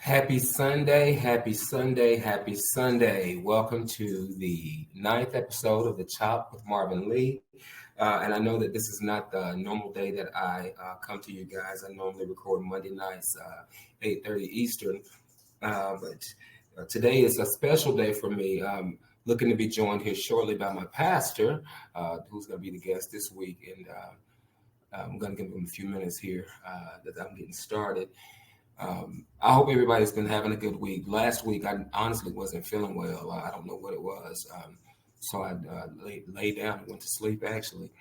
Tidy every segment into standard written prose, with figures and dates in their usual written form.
Happy Sunday, happy Sunday, happy Sunday. Welcome to the ninth episode of The Chop with Marvin Lee. And I know that this is not the normal day that I come to you guys. I normally record Monday nights, 8:30 Eastern. But today is a special day for me. Looking to be joined here shortly by my pastor, who's going to be the guest this week. And I'm going to give him a few minutes here that I'm getting started. I hope everybody's been having a good week. Last week, I honestly wasn't feeling well. I don't know what it was. So I laid down and went to sleep, actually.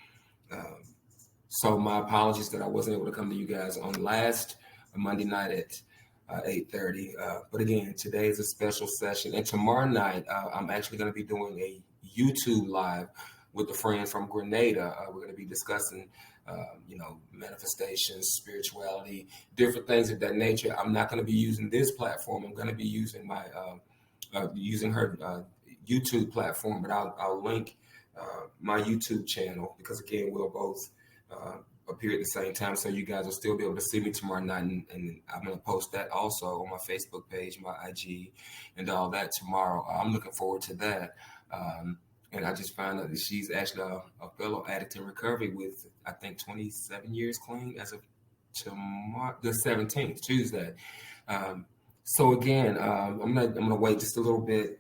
So my apologies that I wasn't able to come to you guys on last Monday night at 8:30. But again, today is a special session. And tomorrow night, I'm actually going to be doing a YouTube live with a friend from Grenada. We're going to be discussing manifestations, spirituality, different things of that nature. I'm not going to be using this platform. I'm going to be using my using her YouTube platform, but I'll link my YouTube channel because again, we'll both appear at the same time, so you guys will still be able to see me tomorrow night, and I'm going to post that also on my Facebook page, my IG, and all that tomorrow. I'm looking forward to that. And I just found out that she's actually a fellow addict in recovery with, I think, 27 years clean as of tomorrow, the 17th, Tuesday. So again, I'm gonna wait just a little bit,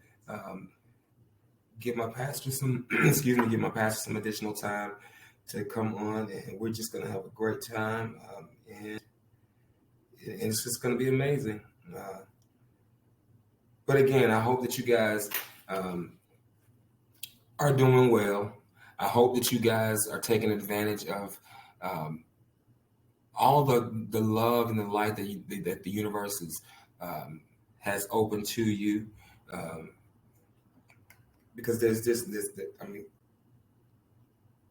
give my pastor some, give my pastor some additional time to come on, and we're just gonna have a great time, and it's just gonna be amazing. But again, I hope that you guys are doing well. I hope that you guys are taking advantage of all the love and the light that the universe has opened to you. Because there's this.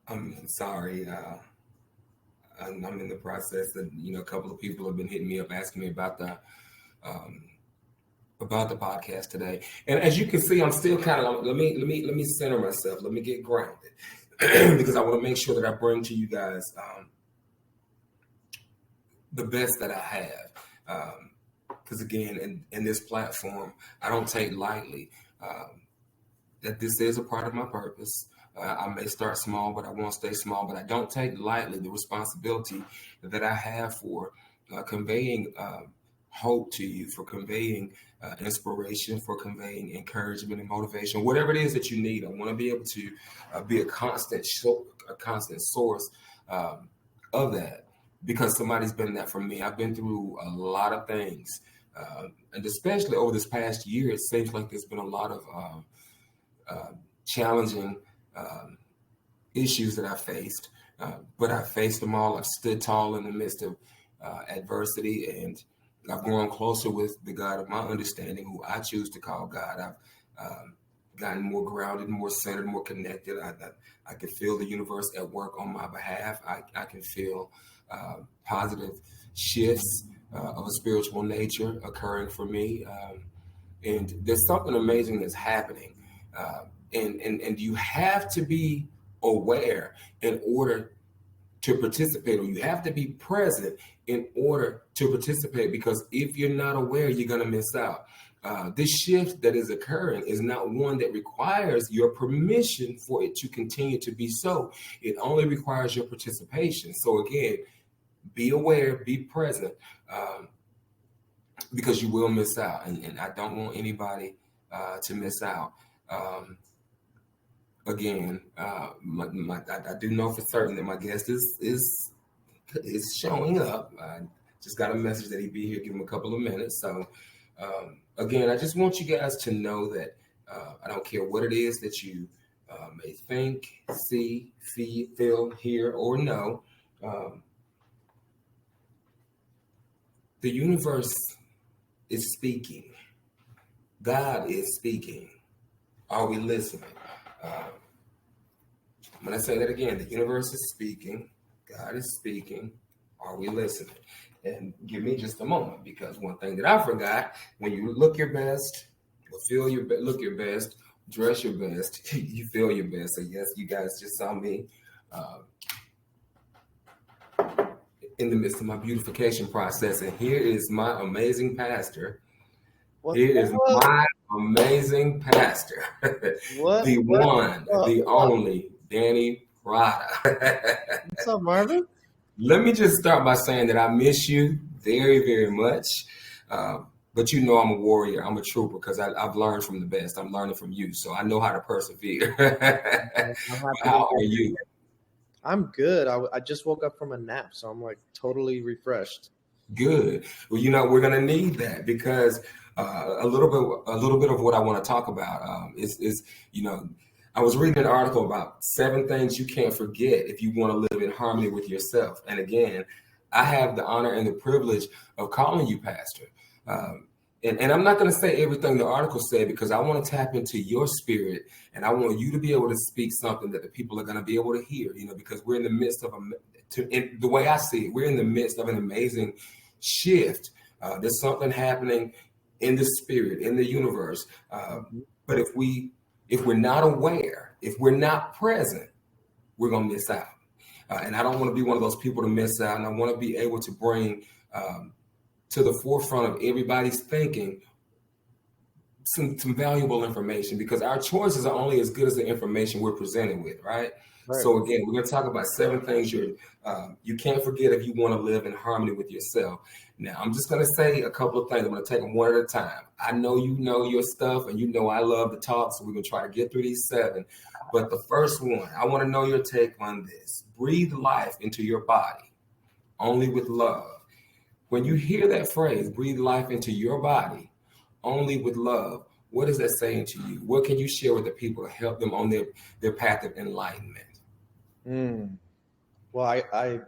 I'm sorry. I'm in the process of, a couple of people have been hitting me up asking me about the podcast today. And as you can see, I'm still kind of, let me center myself. Let me get grounded because I want to make sure that I bring to you guys the best that I have. Because again, in this platform, I don't take lightly that this is a part of my purpose. I may start small, but I won't stay small. But I don't take lightly the responsibility that I have for conveying hope to you, for conveying inspiration, for conveying encouragement and motivation, whatever it is that you need. I want to be able to be a constant source of that, because somebody's been that for me. I've been through a lot of things, and especially over this past year, it seems like there's been a lot of challenging issues that I faced, but I faced them all. I've stood tall in the midst of adversity, and I've grown closer with the God of my understanding, who I choose to call God. I've gotten more grounded, more centered, more connected. I can feel the universe at work on my behalf. I can feel positive shifts of a spiritual nature occurring for me. And there's something amazing that's happening. And you have to be aware in order to participate, or you have to be present in order to participate, because if you're not aware, you're going to miss out. This shift that is occurring is not one that requires your permission for it to continue to be so. It only requires your participation. So again, be aware, be present, because you will miss out. And I don't want anybody to miss out. Again, I do know for certain that my guest is showing up. I just got a message that he'd be here. Give him a couple of minutes. So, again, I just want you guys to know that I don't care what it is that you may think, see, feel, hear, or know. The universe is speaking. God is speaking. Are we listening? I'm going to say that again. The universe is speaking. God is speaking. Are we listening? And give me just a moment, because one thing that I forgot, when you look your best, look your best, dress your best, you feel your best. So yes, you guys just saw me in the midst of my beautification process. And here is my amazing pastor Here is my amazing pastor, the one, the only, Danny Prada. What's up, Marvin? Let me just start by saying that I miss you very, very much. But you know I'm a warrior. I'm a trooper because I've learned from the best. I'm learning from you. So I know how to persevere. I'm happy How are you? I'm good. I just woke up from a nap, so I'm like totally refreshed. Good. Well, we're going to need that because a little bit of what I want to talk about is I was reading an article about 7 things you can't forget if you want to live in harmony with yourself. And again, I have the honor and the privilege of calling you pastor. And I'm not going to say everything the article said because I want to tap into your spirit and I want you to be able to speak something that the people are going to be able to hear, because we're in the midst of the way I see it, we're in the midst of an amazing shift. There's something happening in the spirit, in the universe. But if we're not aware, if we're not present, we're going to miss out. And I don't want to be one of those people to miss out. And I want to be able to bring to the forefront of everybody's thinking some valuable information, because our choices are only as good as the information we're presented with, right? So again, we're going to talk about 7 things you can't forget if you want to live in harmony with yourself. Now, I'm just going to say a couple of things. I'm going to take them one at a time. I know you know your stuff, and I love to talk, so we're going to try to get through these 7. But the first one, I want to know your take on this. Breathe life into your body, only with love. When you hear that phrase, breathe life into your body, only with love, what is that saying to you? What can you share with the people to help them on their path of enlightenment? Well, I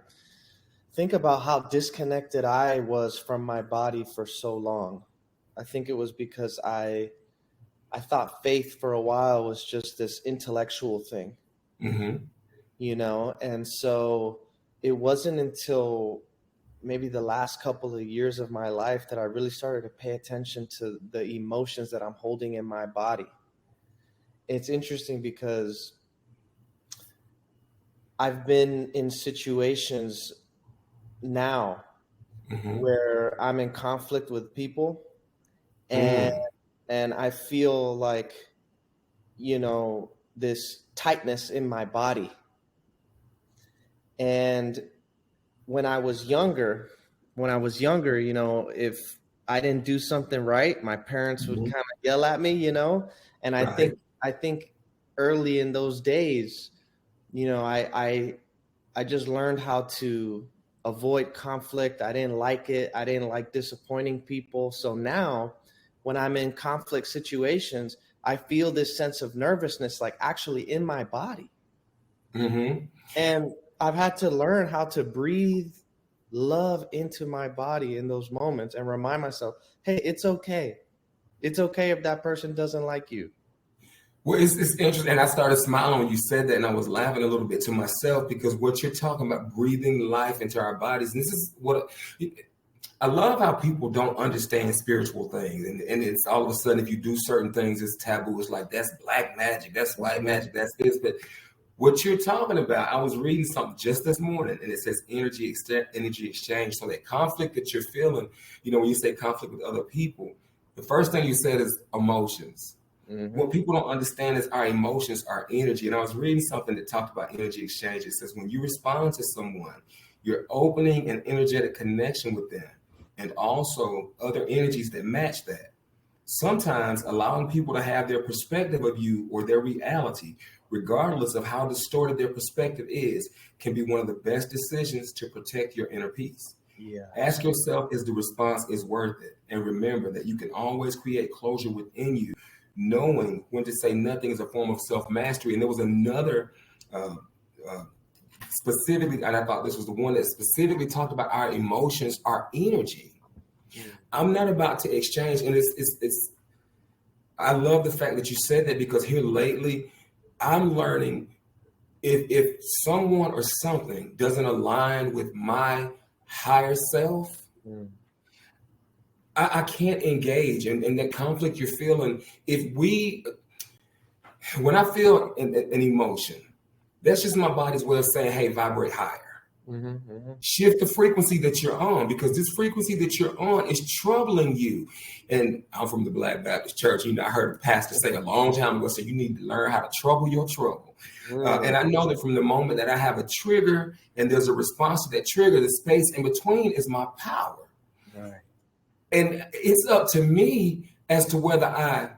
think about how disconnected I was from my body for so long. I think it was because I thought faith for a while was just this intellectual thing, and so it wasn't until maybe the last couple of years of my life that I really started to pay attention to the emotions that I'm holding in my body. It's interesting because I've been in situations now where I'm in conflict with people and I feel like, this tightness in my body. And when I was younger, if I didn't do something right, my parents would kind of yell at me, and I think early in those days, I just learned how to avoid conflict. I didn't like it. I didn't like disappointing people. So now when I'm in conflict situations, I feel this sense of nervousness, like actually in my body. And I've had to learn how to breathe love into my body in those moments and remind myself, hey, it's okay. It's okay if that person doesn't like you. Well, it's interesting. And I started smiling when you said that, and I was laughing a little bit to myself because what you're talking about, breathing life into our bodies, and this is what I love, how people don't understand spiritual things. And it's all of a sudden, if you do certain things, it's taboo. It's like, that's black magic, that's white magic, that's this. But what you're talking about, I was reading something just this morning, and it says energy exchange. So that conflict that you're feeling, when you say conflict with other people, the first thing you said is emotions. What people don't understand is our emotions are energy. And I was reading something that talked about energy exchange. It says when you respond to someone, you're opening an energetic connection with them and also other energies that match that. Sometimes allowing people to have their perspective of you or their reality, regardless of how distorted their perspective is, can be one of the best decisions to protect your inner peace. Ask yourself, is the response is worth it? And remember that you can always create closure within you. Knowing when to say nothing is a form of self-mastery. And there was another specifically, and I thought this was the one that specifically talked about our emotions, our energy. I'm not about to exchange. And it's I love the fact that you said that, because here lately, I'm learning if someone or something doesn't align with my higher self, I can't engage. And that conflict you're feeling, when I feel an emotion, that's just my body's way of saying, hey, vibrate higher. Shift the frequency that you're on, because this frequency that you're on is troubling you. And I'm from the Black Baptist Church. I heard a pastor say a long time ago, so you need to learn how to trouble your trouble. And I know that from the moment that I have a trigger and there's a response to that trigger, the space in between is my power. Right. And it's up to me as to whether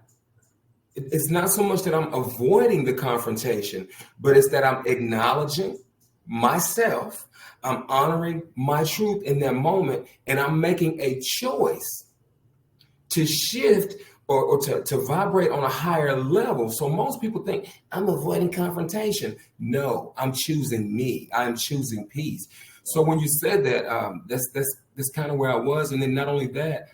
it's not so much that I'm avoiding the confrontation, but it's that I'm acknowledging myself, I'm honoring my truth in that moment, and I'm making a choice to shift or to vibrate on a higher level. So most people think I'm avoiding confrontation. No, I'm choosing me. I'm choosing peace. So when you said that, that's kind of where I was. And then not only that,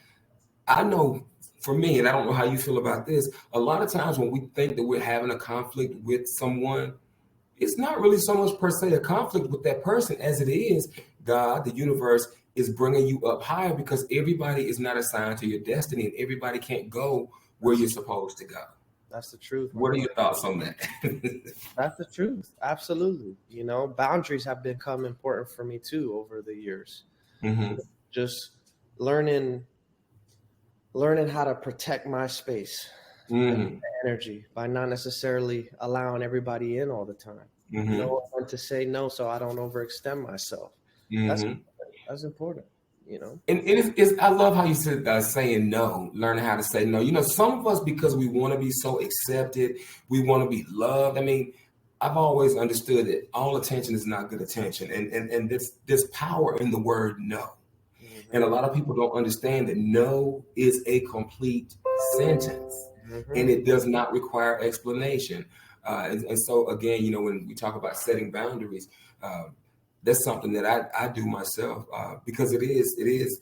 I know for me, and I don't know how you feel about this, a lot of times when we think that we're having a conflict with someone, it's not really so much per se a conflict with that person as it is God, the universe, is bringing you up higher, because everybody is not assigned to your destiny and everybody can't go where you're supposed to go. That's the truth. What are your thoughts on that? That's the truth. Absolutely. Boundaries have become important for me too over the years. Just learning how to protect my space and energy by not necessarily allowing everybody in all the time. Know when to say no so I don't overextend myself. That's important, And I love how you said saying no, learning how to say no. Some of us, because we want to be so accepted, we want to be loved. I mean, I've always understood that all attention is not good attention. And there's power in the word no. And a lot of people don't understand that no is a complete sentence and it does not require explanation. And so, again, when we talk about setting boundaries, that's something that I do myself, because it is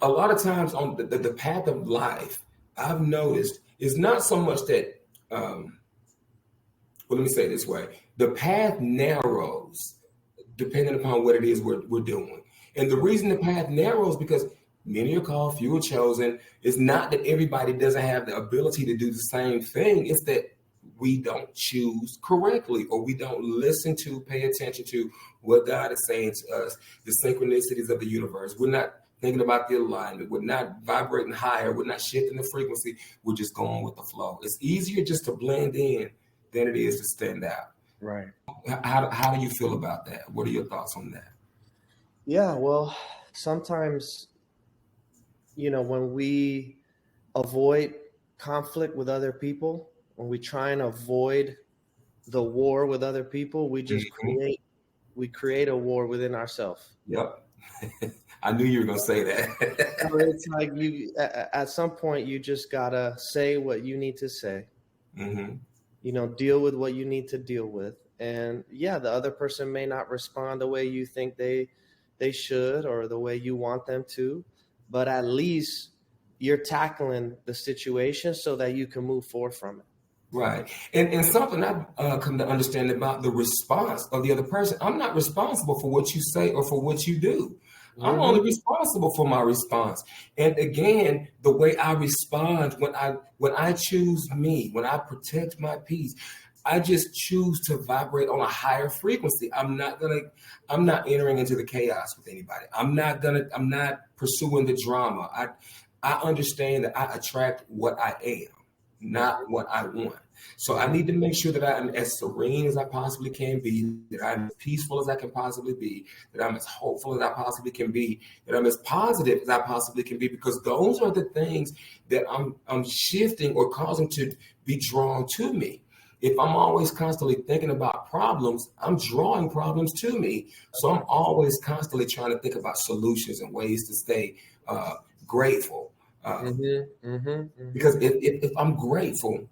a lot of times on the path of life, I've noticed is not so much that, well, let me say it this way. The path narrows depending upon what it is we're doing. And the reason the path narrows because many are called, few are chosen. It's not that everybody doesn't have the ability to do the same thing. It's that we don't choose correctly, or we don't listen to, pay attention to what God is saying to us, the synchronicities of the universe. We're not thinking about the alignment. We're not vibrating higher. We're not shifting the frequency. We're just going with the flow. It's easier just to blend in than it is to stand out. Right. How do you feel about that? What are your thoughts on that? Yeah, well, sometimes, when we avoid conflict with other people, when we try and avoid the war with other people, we just create a war within ourselves. Yep. I knew you were going to say that. It's like at some point, you just got to say what you need to say, deal with what you need to deal with. And yeah, the other person may not respond the way you think they should or the way you want them to, but at least you're tackling the situation so that you can move forward from it. Right. And something I've come to understand about the response of the other person. I'm not responsible for what you say or for what you do. I'm only responsible for my response. And again, the way I respond when I choose me, when I protect my peace, I just choose to vibrate on a higher frequency. I'm not entering into the chaos with anybody. I'm not pursuing the drama. I understand that I attract what I am, not what I want. So I need to make sure that I'm as serene as I possibly can be, that I'm as peaceful as I can possibly be, that I'm as hopeful as I possibly can be, that I'm as positive as I possibly can be, because those are the things that I'm shifting or causing to be drawn to me. If I'm always constantly thinking about problems, I'm drawing problems to me. So I'm always constantly trying to think about solutions and ways to stay grateful. Because if I'm grateful,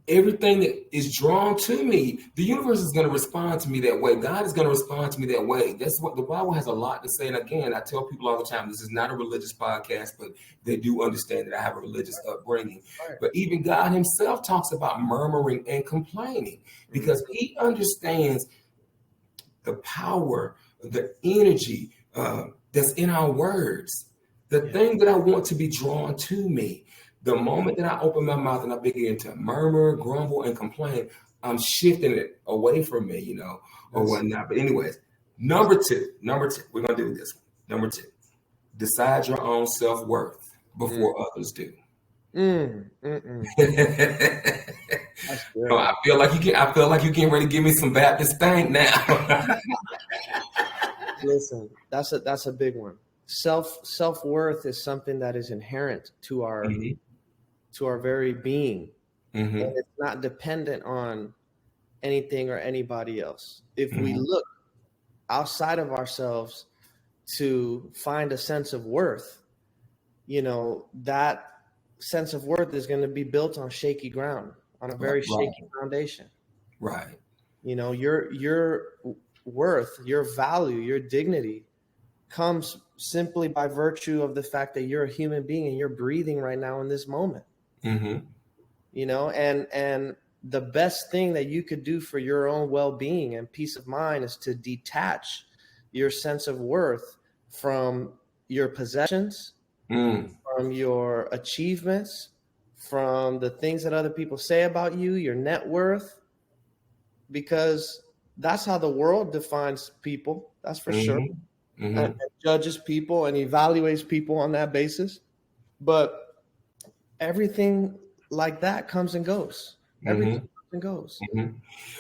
everything that is drawn to me, the universe is going to respond to me that way. God is going to respond to me that way. That's what the Bible has a lot to say. And again, I tell people all the time, this is not a religious podcast, but they do understand that I have a religious upbringing. Right. But even God himself talks about murmuring and complaining because he understands the power, the energy that's in our words, the thing that I want to be drawn to me. The moment that I open my mouth and I begin to murmur, grumble, and complain, I'm shifting it away from me, you know, or whatnot. But anyways, number two, we're going to do this one. Number 2, decide your own self-worth before others do. That's good. Oh, I feel like you're getting ready to give me some Baptist spank now. Listen, that's a big one. Self-worth is something that is inherent to our very being. And it's not dependent on anything or anybody else. If we look outside of ourselves to find a sense of worth, you know, that sense of worth is going to be built on shaky ground, on a very shaky foundation. Right. You know, your worth, your value, your dignity comes simply by virtue of the fact that you're a human being and you're breathing right now in this moment. You know, and the best thing that you could do for your own well-being and peace of mind is to detach your sense of worth from your possessions, from your achievements, from the things that other people say about you, your net worth, because that's how the world defines people. That's for sure. And judges people and evaluates people on that basis. But everything like that comes and goes. Everything comes and goes.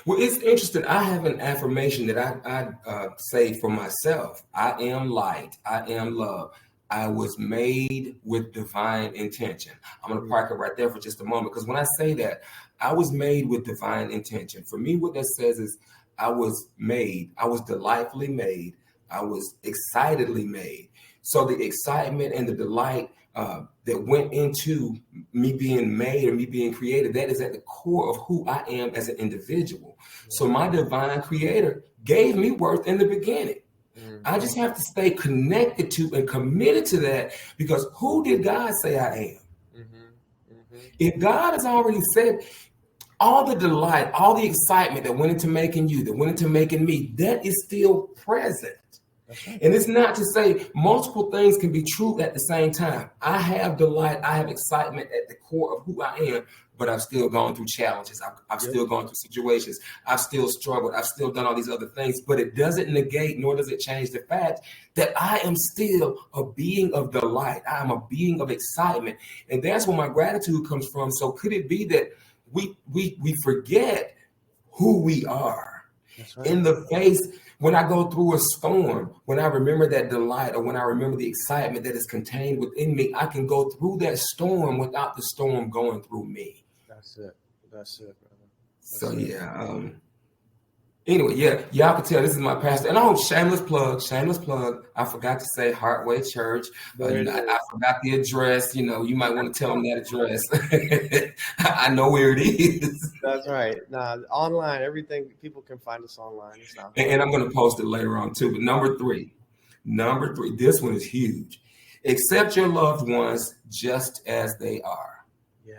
Well, it's interesting. I have an affirmation that I say for myself. I am light. I am love. I was made with divine intention. I'm going to park it right there for just a moment, because when I say that, I was made with divine intention. For me, what that says is I was delightfully made. I was excitedly made. So the excitement and the delight that went into me being made or me being created, that is at the core of who I am as an individual. So my divine creator gave me worth in the beginning. I just have to stay connected to and committed to that, because who did God say I am? If God has already said, all the delight, all the excitement that went into making you, that went into making me, that is still present. And it's not to say multiple things can be true at the same time. I have delight, I have excitement at the core of who I am, but I've still gone through challenges. I've still gone through situations. I've still struggled. I've still done all these other things, but it doesn't negate, nor does it change the fact that I am still a being of delight. I am a being of excitement. And that's where my gratitude comes from. So could it be that we forget who we are? That's right. In the face, when I go through a storm, when I remember that delight, or when I remember the excitement that is contained within me, I can go through that storm without the storm going through me. That's it, brother. So anyway, y'all can tell this is my pastor. And shameless plug. I forgot to say Heartway Church. I forgot the address. You know, you might want to tell them that address. I know where it is. That's right. Online, everything, people can find us online. And I'm going to post it later on too. But number three, this one is huge. Accept your loved ones just as they are. Yeah.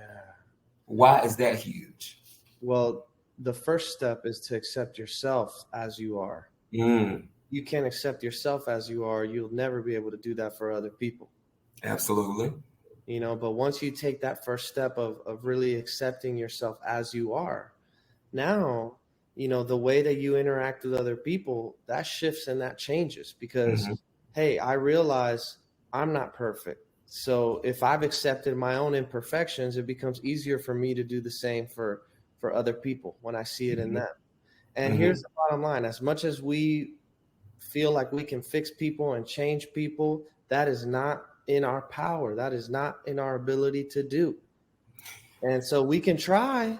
Why is that huge? Well, the first step is to accept yourself as you are. You can't accept yourself as you are, you'll never be able to do that for other people. Absolutely. You know, but once you take that first step of really accepting yourself as you are, now, you know, the way that you interact with other people, that shifts and that changes, because, hey, I realize I'm not perfect. So if I've accepted my own imperfections, it becomes easier for me to do the same for other people when I see it in them. And here's the bottom line. As much as we feel like we can fix people and change people, that is not in our power. That is not in our ability to do. And so we can try,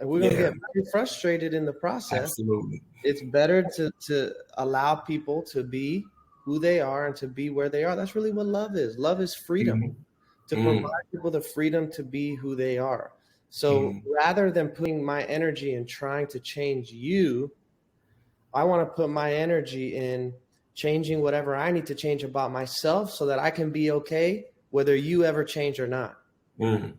and we're going to get very frustrated in the process. Absolutely. It's better to allow people to be who they are and to be where they are. That's really what love is. Love is freedom, to provide people the freedom to be who they are. So rather than putting my energy in trying to change you, I want to put my energy in changing whatever I need to change about myself so that I can be okay, whether you ever change or not. And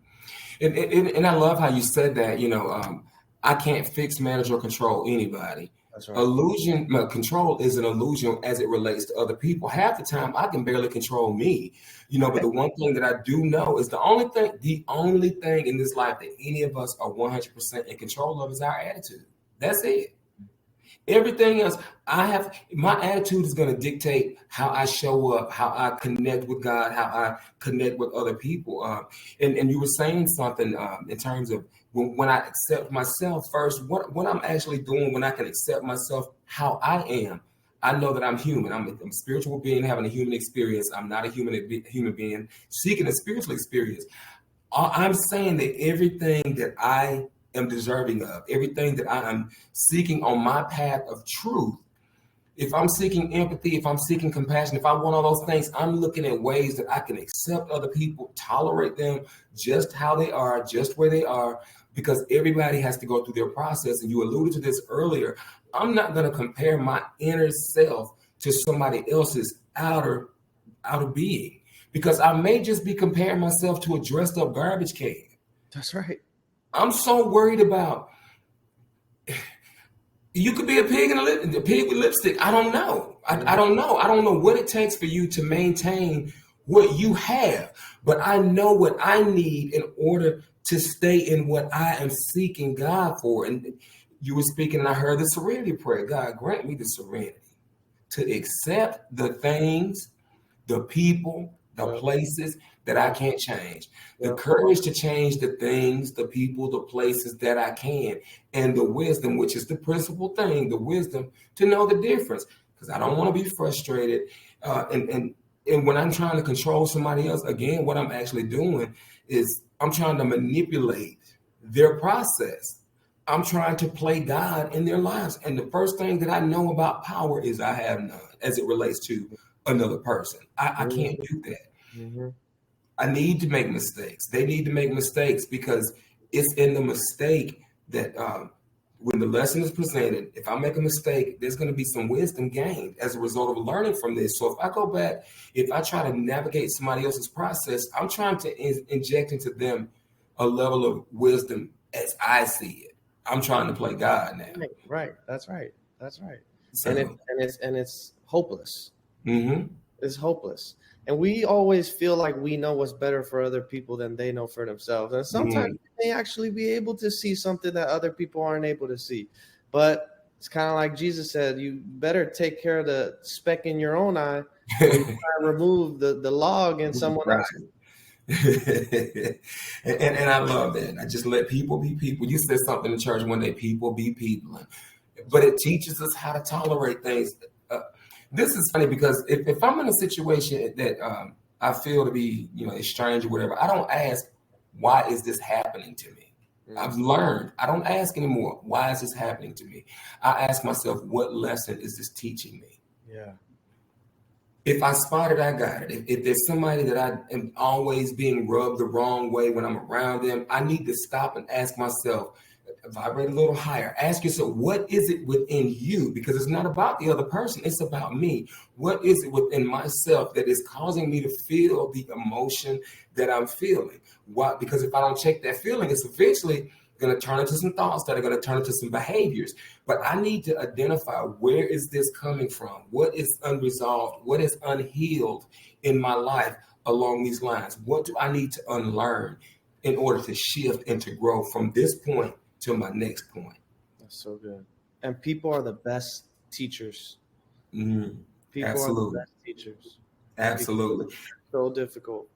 I love how you said that. You know, I can't fix, manage, or control anybody. That's right. Control is an illusion as it relates to other people. Half the time I can barely control me, but the one thing that I do know is the only thing in this life that any of us are 100% in control of is our attitude. That's it. Everything else, my attitude is going to dictate how I show up, how I connect with God, how I connect with other people. And you were saying something in terms of when I accept myself first, what I'm actually doing when I can accept myself, how I am. I know that I'm human. I'm a spiritual being having a human experience. I'm not a human being seeking a spiritual experience. I'm saying that everything that I am deserving of, everything that I am seeking on my path of truth, if I'm seeking empathy, if I'm seeking compassion, if I want all those things, I'm looking at ways that I can accept other people, tolerate them just how they are, just where they are, because everybody has to go through their process. And you alluded to this earlier. I'm not going to compare my inner self to somebody else's outer being, because I may just be comparing myself to a dressed up garbage can. That's right. I'm so worried about, you could be a pig with lipstick. I don't know. I don't know. I don't know what it takes for you to maintain what you have, but I know what I need in order to stay in what I am seeking God for. And you were speaking, and I heard the serenity prayer. God, grant me the serenity to accept the things, the people, the places that I can't change, the courage to change the things, the people, the places that I can, and the wisdom, which is the principal thing, the wisdom to know the difference, because I don't want to be frustrated. And when I'm trying to control somebody else, again, what I'm actually doing is I'm trying to manipulate their process. I'm trying to play God in their lives. And the first thing that I know about power is I have none as it relates to another person. I can't do that. Mm-hmm. I need to make mistakes. They need to make mistakes, because it's in the mistake that when the lesson is presented, if I make a mistake, there's going to be some wisdom gained as a result of learning from this. So if I go back, if I try to navigate somebody else's process, I'm trying to inject into them a level of wisdom as I see it. I'm trying to play God now. Right. That's right. That's right. So, And it's hopeless. Mm-hmm. It's hopeless. And we always feel like we know what's better for other people than they know for themselves. And sometimes we may actually be able to see something that other people aren't able to see. But it's kind of like Jesus said, you better take care of the speck in your own eye before you try to remove the log in someone else's. and I love that. I just let people be people. You said something in church one day, people be people. But it teaches us how to tolerate things. This is funny, because if I'm in a situation that I feel to be, strange or whatever, I don't ask, why is this happening to me? I've learned. I don't ask anymore, why is this happening to me? I ask myself, what lesson is this teaching me? Yeah. If I spot it, I got it. If there's somebody that I am always being rubbed the wrong way when I'm around them, I need to stop and ask myself, vibrate a little higher. Ask yourself, what is it within you? Because it's not about the other person. It's about me. What is it within myself that is causing me to feel the emotion that I'm feeling? Why? Because if I don't check that feeling, it's eventually going to turn into some thoughts that are going to turn into some behaviors. But I need to identify, where is this coming from? What is unresolved? What is unhealed in my life along these lines? What do I need to unlearn in order to shift and to grow from this point to my next point? That's so good. And people are the best teachers. Mm-hmm. People Absolutely. are the best teachers. Absolutely. So difficult.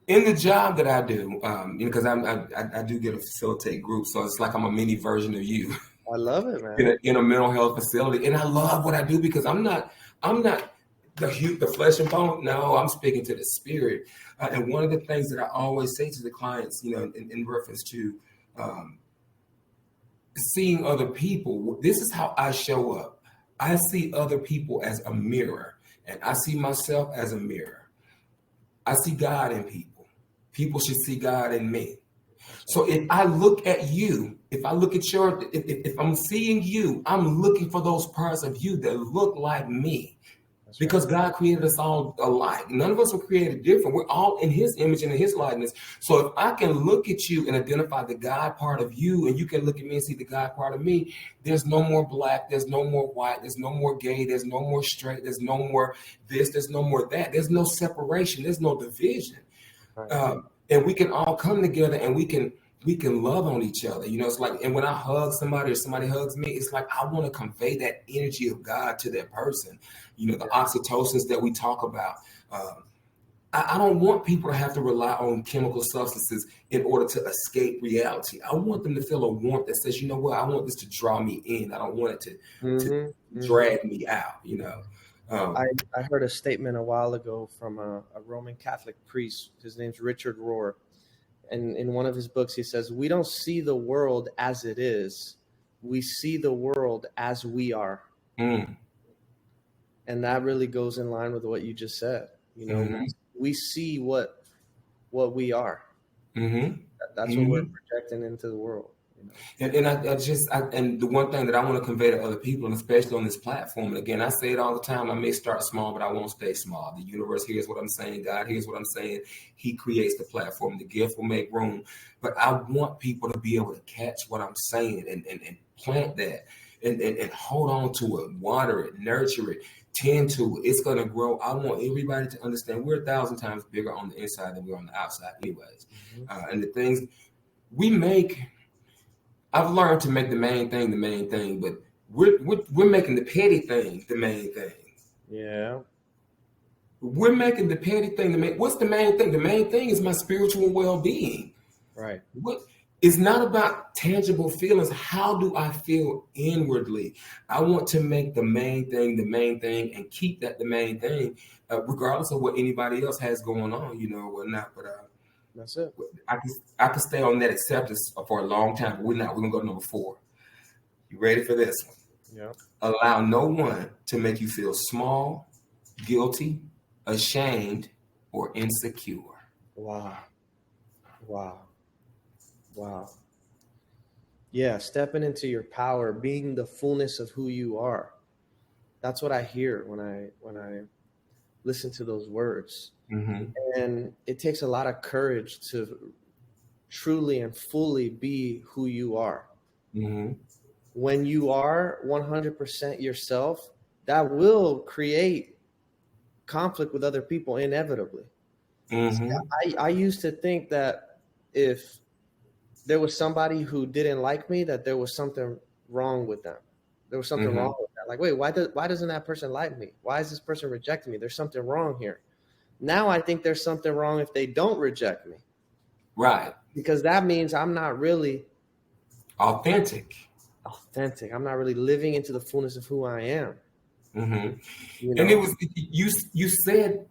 In the job that I do, because I do get to facilitate groups, so it's like I'm a mini version of you. I love it, man. in a mental health facility, and I love what I do, because I'm not the flesh and bone. No, I'm speaking to the spirit. And one of the things that I always say to the clients, in reference to seeing other people, this is how I show up. I see other people as a mirror, and I see myself as a mirror. I see God in people. People should see God in me. So if I look at you, if I look at if I'm seeing you, I'm looking for those parts of you that look like me. Because God created us all alike. None of us were created different. We're all in his image and in his likeness. So if I can look at you and identify the God part of you, and you can look at me and see the God part of me, there's no more black, there's no more white, there's no more gay, there's no more straight, there's no more this, there's no more that. There's no separation, there's no division. Right. And we can all come together and we can love on each other. You know, it's like, and when I hug somebody or somebody hugs me, it's like I want to convey that energy of God to that person. You know, the oxytocins that we talk about. I don't want people to have to rely on chemical substances in order to escape reality. I want them to feel a warmth that says, you know what, I want this to draw me in. I don't want it to drag me out, you know. I heard a statement a while ago from a Roman Catholic priest. His name's Richard Rohr. And in one of his books, he says, we don't see the world as it is. We see the world as we are. And that really goes in line with what you just said. You know, we see what we are. That's what we're projecting into the world. You know? And the one thing that I want to convey to other people, and especially on this platform, and again, I say it all the time, I may start small, but I won't stay small. The universe hears what I'm saying. God hears what I'm saying. He creates the platform. The gift will make room. But I want people to be able to catch what I'm saying and plant that and hold on to it, water it, nurture it, tend to it. It's going to grow. I want everybody to understand we're 1,000 times bigger on the inside than we're on the outside anyways. And the things we make, I've learned to make the main thing, but we're making the petty thing the main thing. Yeah. We're making the petty thing what's the main thing? The main thing is my spiritual well-being. Right. It's not about tangible feelings. How do I feel inwardly? I want to make the main thing and keep that the main thing, regardless of what anybody else has going on, you know, or not. But that's it. I can stay on that acceptance for a long time, but we're not. We're going to go to number 4. You ready for this one? Yeah. Allow no one to make you feel small, guilty, ashamed, or insecure. Wow. Yeah, stepping into your power, being the fullness of who you are. That's what I hear when I listen to those words. And it takes a lot of courage to truly and fully be who you are. When you are 100% yourself, that will create conflict with other people inevitably. I used to think that if there was somebody who didn't like me, that there was something wrong with them. There was something wrong with that. Like, wait, why doesn't that person like me? Why is this person rejecting me? There's something wrong here. Now I think there's something wrong if they don't reject me. Right. Because that means I'm not really authentic. I'm not really living into the fullness of who I am. You know? And it was you said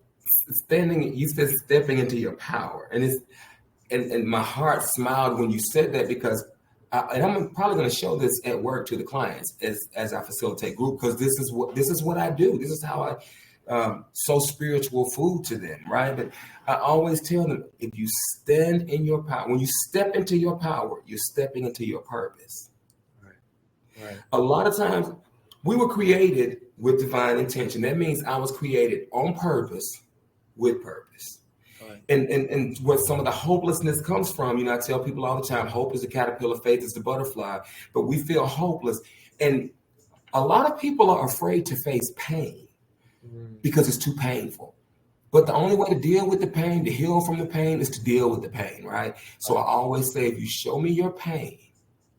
stepping into your power, and my heart smiled when you said that, because and I'm probably going to show this at work to the clients as I facilitate group, because this is what I do. This is how I sow spiritual food to them, right? But I always tell them, if you stand in your power, when you step into your power, you're stepping into your purpose. Right. A lot of times we were created with divine intention. That means I was created on purpose with purpose. Right. And what some of the hopelessness comes from, you know, I tell people all the time, hope is the caterpillar, faith is the butterfly, but we feel hopeless. And a lot of people are afraid to face pain because it's too painful. But the only way to deal with the pain, to heal from the pain, is to deal with the pain, right? So I always say, if you show me your pain,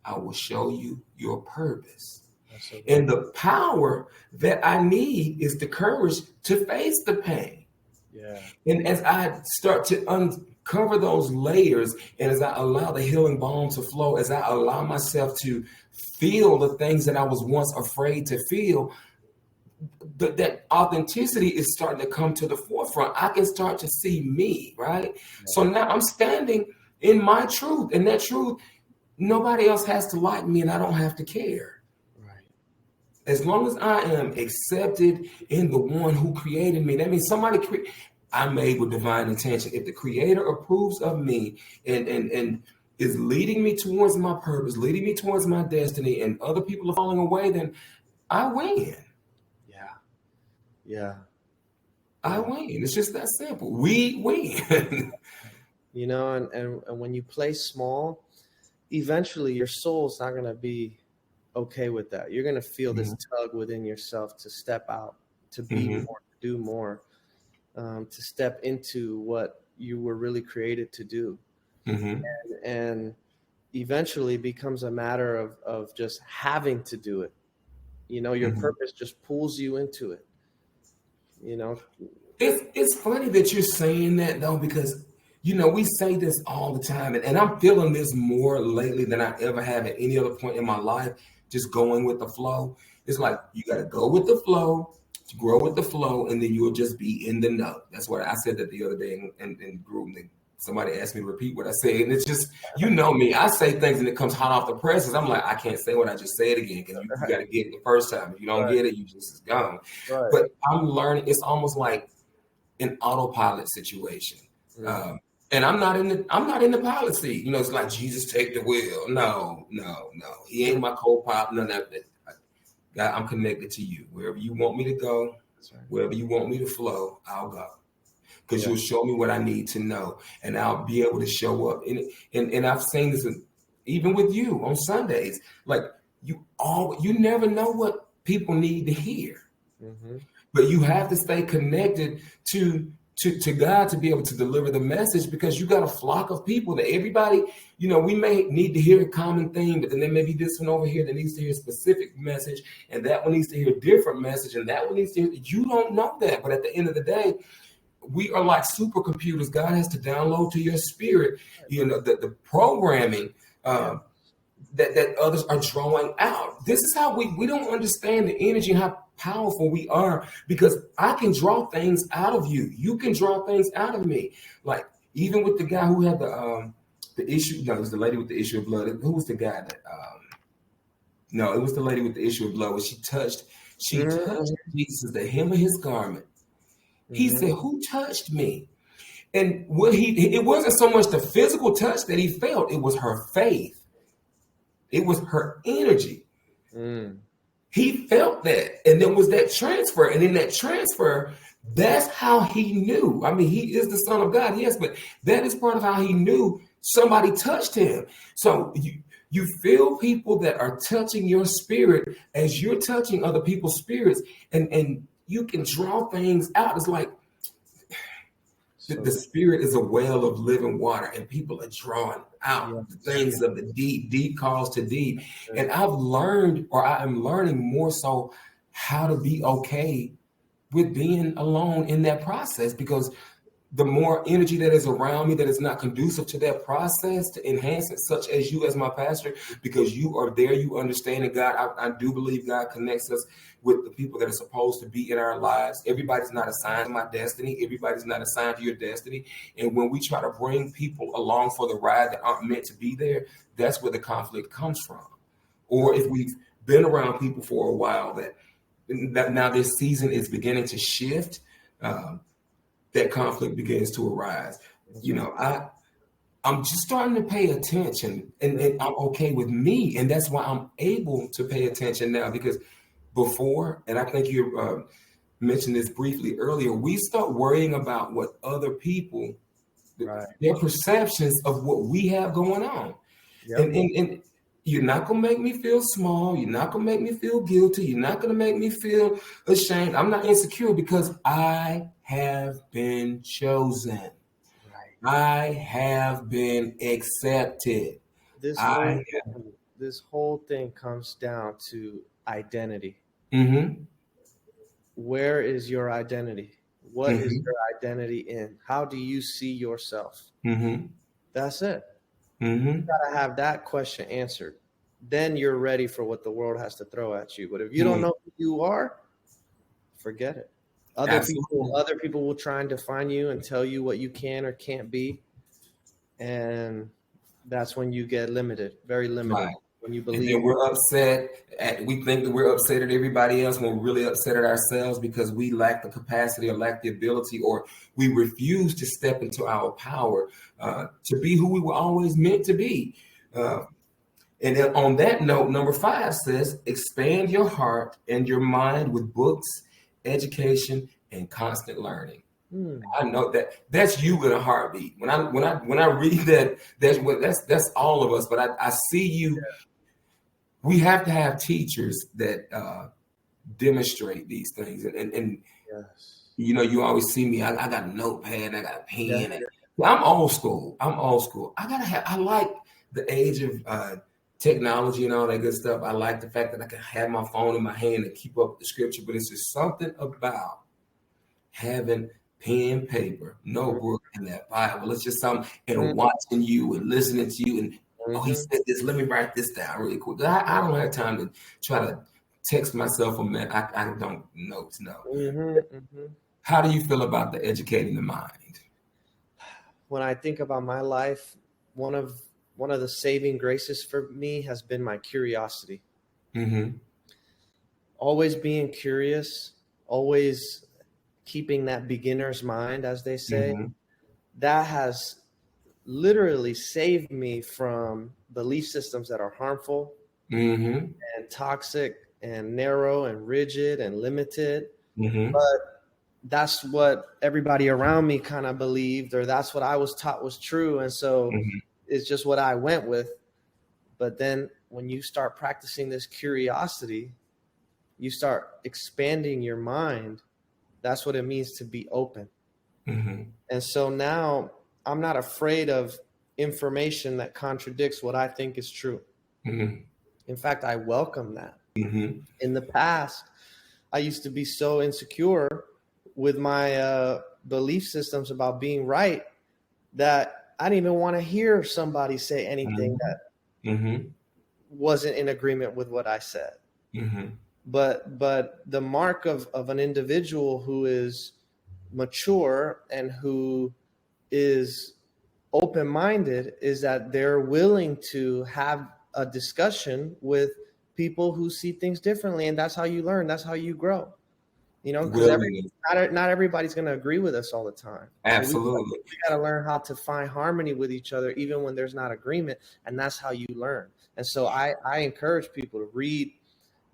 I will show you your purpose. So and the power that I need is the courage to face the pain. Yeah. And as I start to uncover those layers, and as I allow the healing balm to flow, as I allow myself to feel the things that I was once afraid to feel, that authenticity is starting to come to the forefront. I can start to see me, right? Yeah. So now I'm standing in my truth, and that truth, nobody else has to like me, and I don't have to care. Right. As long as I am accepted in the one who created me, that means I'm made with divine intention. If the creator approves of me and is leading me towards my purpose, leading me towards my destiny, and other people are falling away, then I win. Yeah. I win. It's just that simple. We win. You know, and when you play small, eventually your soul's not going to be okay with that. You're going to feel this tug within yourself to step out, to be more, to do more, to step into what you were really created to do. And eventually becomes a matter of just having to do it. You know, your purpose just pulls you into it. You know, it's funny that you're saying that though, because you know, we say this all the time, and I'm feeling this more lately than I ever have at any other point in my life, just going with the flow. It's like you got to go with the flow, to grow with the flow, and then you'll just be in the know. That's what I said that the other day in group. Somebody asked me to repeat what I said, and it's just, you know me, I say things and it comes hot off the presses. I'm like, I can't say what I just said again because you got to get it the first time. If you don't get it, you just is gone. But I'm learning. It's almost like an autopilot situation. And I'm not in the pilot seat. You know, it's like Jesus take the wheel. No. He ain't my co-pilot. None of that. God, I'm connected to you. Wherever you want me to go, wherever you want me to flow, I'll go. Because you'll show me what I need to know, and I'll be able to show up. And I've seen this even with you on Sundays. Like you never know what people need to hear, but you have to stay connected to God to be able to deliver the message, because you got a flock of people that everybody, you know, we may need to hear a common theme, but then there may be this one over here that needs to hear a specific message, and that one needs to hear a different message, and that one needs to hear, you don't know that. But at the end of the day, we are like supercomputers. God has to download to your spirit, you know, the programming that others are drawing out. This is how we don't understand the energy and how powerful we are, because I can draw things out of you. You can draw things out of me. Like even with the guy who had the issue. No, it was the lady with the issue of blood. Who was the guy that? No, it was the lady with the issue of blood. When she touched Jesus, the hem of his garment. He said, "Who touched me?" And it wasn't so much the physical touch that he felt; it was her faith. It was her energy. He felt that, and there was that transfer, and in that transfer, that's how he knew. I mean, he is the Son of God, yes, but that is part of how he knew somebody touched him. So you feel people that are touching your spirit as you're touching other people's spirits, and you can draw things out. It's like the spirit is a well of living water, and people are drawing out the things of the deep. Deep calls to deep. And I am learning more so how to be okay with being alone in that process, because the more energy that is around me that is not conducive to that process, to enhance it, such as you as my pastor, because you are there, you understand it, God. I do believe God connects us with the people that are supposed to be in our lives. Everybody's not assigned to my destiny. Everybody's not assigned to your destiny. And when we try to bring people along for the ride that aren't meant to be there, that's where the conflict comes from. Or if we've been around people for a while that now this season is beginning to shift, that conflict begins to arise. You know, I'm just starting to pay attention, and I'm okay with me. And that's why I'm able to pay attention now, because before, and I think you mentioned this briefly earlier, we start worrying about what other people, their perceptions of what we have going on. And you're not going to make me feel small. You're not going to make me feel guilty. You're not going to make me feel ashamed. I'm not insecure, because I have been chosen. I have been accepted. This whole thing comes down to identity. Where is your identity? What is your identity in? How do you see yourself? That's it. You gotta have that question answered. Then you're ready for what the world has to throw at you. But if you don't know who you are, forget it. Other people will try and define you and tell you what you can or can't be. And that's when you get limited, very limited. Right. When you believe, and then we're upset. We think that we're upset at everybody else when we're really upset at ourselves, because we lack the capacity or lack the ability, or we refuse to step into our power to be who we were always meant to be. And then on that note, number 5 says, expand your heart and your mind with books, education, and constant learning. I know that's you in a heartbeat. When I read that, that's all of us. But I see you. We have to have teachers that demonstrate these things, and Yes. you always see me. I got a notepad, I got a pen. And I'm old school. I like the age of technology and all that good stuff. I like the fact that I can have my phone in my hand and keep up with the scripture. But it's just something about having pen, paper, notebook, and that Bible. It's just something, and watching you and listening to you. And he said this. Let me write this down really quick. I don't have time to try to text myself a minute. I don't notes. No. How do you feel about the educating the mind? When I think about my life, one of the saving graces for me has been my curiosity. Always being curious, always keeping that beginner's mind, as they say, that has literally saved me from belief systems that are harmful and toxic and narrow and rigid and limited. But that's what everybody around me kind of believed, or that's what I was taught was true. And so it's just what I went with. But then when you start practicing this curiosity, you start expanding your mind. That's what it means to be open. And so now I'm not afraid of information that contradicts what I think is true. In fact, I welcome that. In the past, I used to be so insecure with my belief systems about being right that I didn't even want to hear somebody say anything that wasn't in agreement with what I said. But the mark of an individual who is mature and who is open-minded is that they're willing to have a discussion with people who see things differently. And that's how you learn. That's how you grow. Because not everybody's going to agree with us all the time. Absolutely. So we got to learn how to find harmony with each other, even when there's not agreement. And that's how you learn. And so I encourage people to read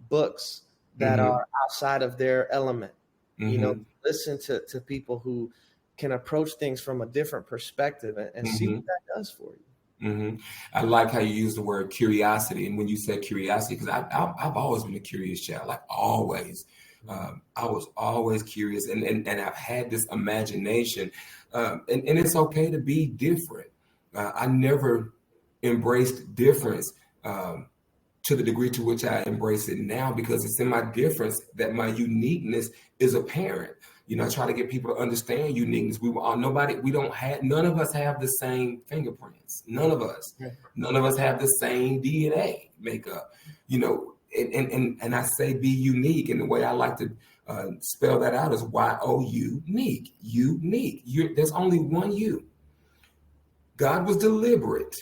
books that are outside of their element. Listen to people who can approach things from a different perspective and see what that does for you. I like how you use the word curiosity. And when you said curiosity, because I've always been a curious child, like always. I was always curious, and I've had this imagination, and it's okay to be different. I never embraced difference to the degree to which I embrace it now, because it's in my difference that my uniqueness is apparent. I try to get people to understand uniqueness. None of us have the same fingerprints. None of us have the same DNA makeup, and I say be unique. And the way I like to spell that out is Y-O-U-nique, unique. There's only one you. God was deliberate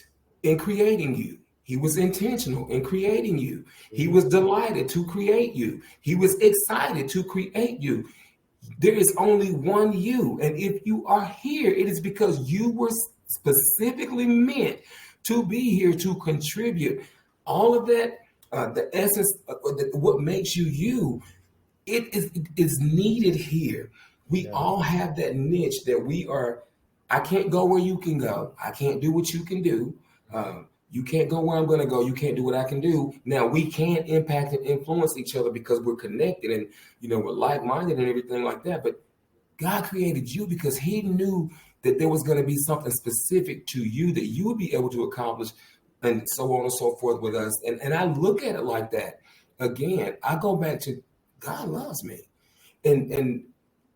in creating you. He was intentional in creating you. He was delighted to create you. He was excited to create you. There is only one you. And if you are here, it is because you were specifically meant to be here to contribute. All of that, the essence of what makes you you, it is needed here. We all have that niche that we are. I can't go where you can go. I can't do what you can do. You can't go where I'm going to go. You can't do what I can do. Now, we can impact and influence each other because we're connected and, we're like-minded and everything like that. But God created you because he knew that there was going to be something specific to you that you would be able to accomplish, and so on and so forth with us. And I look at it like that. Again, I go back to God loves me. And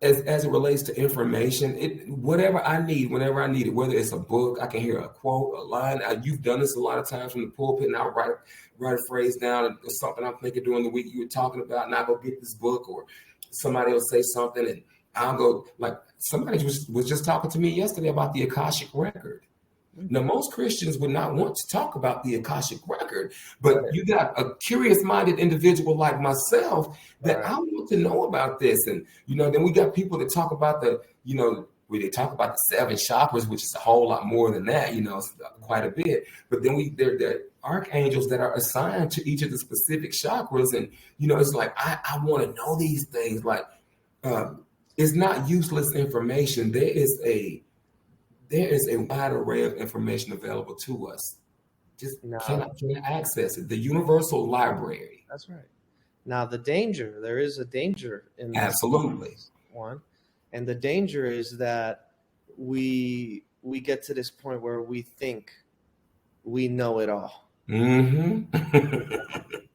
as it relates to information, whatever I need, whenever I need it, whether it's a book, I can hear a quote, a line. You've done this a lot of times from the pulpit, and I'll write a phrase down or something I'm thinking during the week you were talking about, and I'll go get this book, or somebody will say something, and I'll go, like somebody was just talking to me yesterday about the Akashic Record. Now, most Christians would not want to talk about the Akashic Record, but you got a curious-minded individual like myself that I want to know about this. And, then we got people that talk about where they talk about the 7 chakras, which is a whole lot more than that, it's quite a bit. But then there are archangels that are assigned to each of the specific chakras. And, it's like, I want to know these things. Like, It's not useless information. There is a wide array of information available to us. Just Now, cannot access it. The universal library. that's right. Now, there is a danger in this Absolutely. one. And the danger is that we get to this point where we think we know it all. Mm-hmm.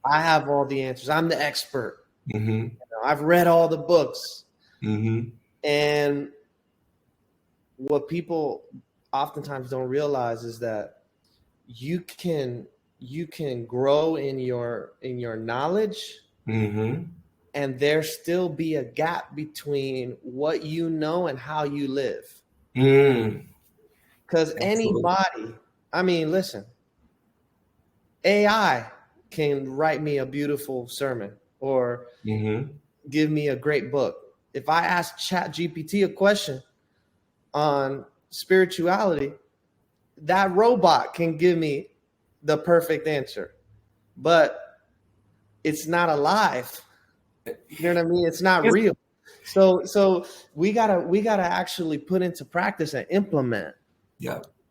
I have all the answers. I'm the expert. Mm-hmm. You know, I've read all the books. Mm-hmm. And what people oftentimes don't realize is that you can grow in your knowledge, Mm-hmm. and there still be a gap between what you know and how you live. Because anybody, I mean, listen, AI can write me a beautiful sermon or give me a great book. If I ask ChatGPT a question on spirituality, that robot can give me the perfect answer, but it's not alive. You know what I mean? It's not real. So we gotta actually put into practice and implement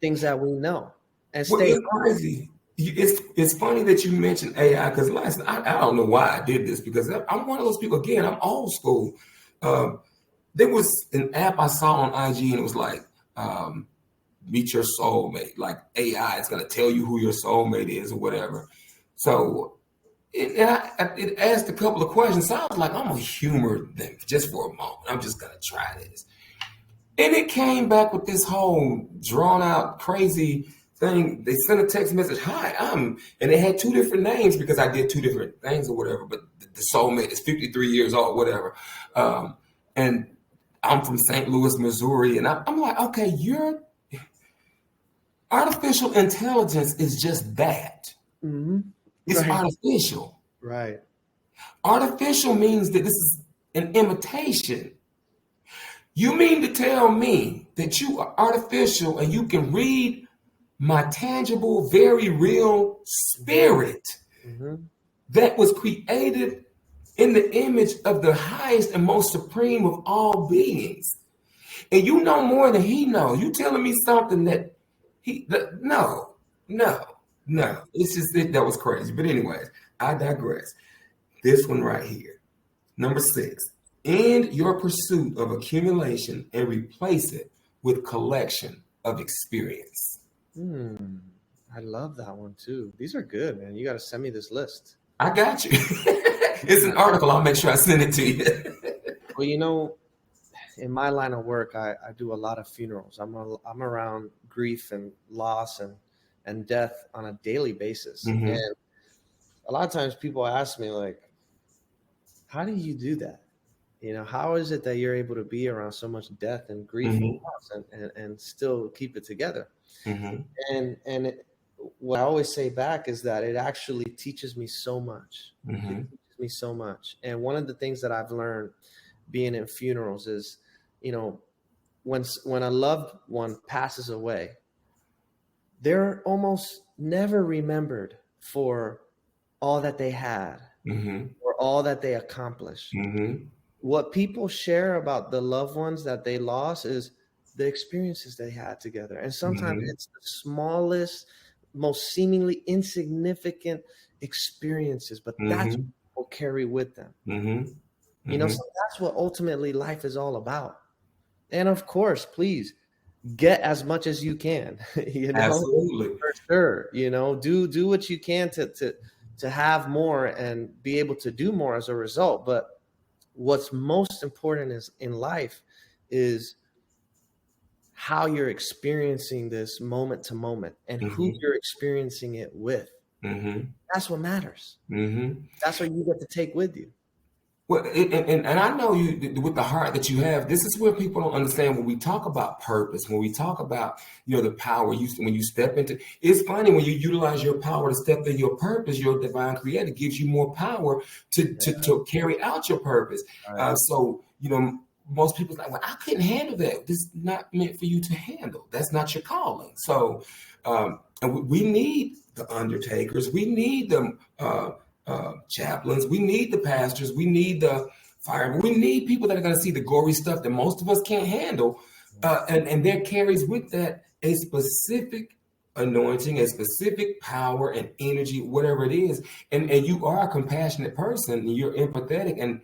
things that we know and stay. It's crazy. It's funny that you mentioned AI because I don't know why I did this because I'm one of those people. Again, I'm old school. There was an app I saw on IG and it was like meet your soulmate. Like AI is gonna tell you who your soulmate is or whatever. So it asked a couple of questions. So I was like, I'm gonna humor them just for a moment. I'm just gonna try this. And it came back with this whole drawn out crazy thing. They sent a text message, hi, and they had two different names because I did two different things or whatever, but the soulmate is 53 years old, whatever. And I'm from St. Louis, Missouri. And I'm like, okay, your artificial intelligence is just that. Mm-hmm. It's artificial. Right. Artificial means that this is an imitation. You mean to tell me that you are artificial and you can read my tangible, very real spirit that was created in the image of the highest and most supreme of all beings? And you know more than he knows. You telling me something that no. It's just that was crazy. But anyways, I digress. This one right here, number 6. End your pursuit of accumulation and replace it with collection of experience. I love that one too. These are good, man. You got to send me this list. I got you. It's an article. I'll make sure I send it to you. Well, you know, in my line of work, I do a lot of funerals. I'm around grief and loss and death on a daily basis. And a lot of times people ask me, like, how do you do that? You know, how is it that you're able to be around so much death and grief and loss and still keep it together? And what I always say back is that it actually teaches me so much. It teaches me so much. And one of the things that I've learned being in funerals is, you know, when a loved one passes away, they're almost never remembered for all that they had or all that they accomplished. What people share about the loved ones that they lost is the experiences they had together. And sometimes it's the smallest, most seemingly insignificant experiences, but that's what people carry with them. You know, so that's what ultimately life is all about. And of course, please get as much as you can, you know, absolutely, for sure. You know, do what you can to have more and be able to do more as a result. But what's most important is in life is how you're experiencing this moment to moment and who you're experiencing it with. That's what matters. That's what you get to take with you. Well, and I know you with the heart that you have. This is where people don't understand when we talk about purpose. When we talk about, you know, the power when you step into. It's funny when you utilize your power to step in your purpose. Your divine creator gives you more power to carry out your purpose. So you know, most people are like, well, I couldn't handle that. This is not meant for you to handle. That's not your calling. So, and we need the undertakers. We need them. Chaplains, we need the pastors, we need the fire. We need people that are going to see the gory stuff that most of us can't handle. And there carries with that a specific anointing, a specific power and energy, whatever it is. And you are a compassionate person, and you're empathetic.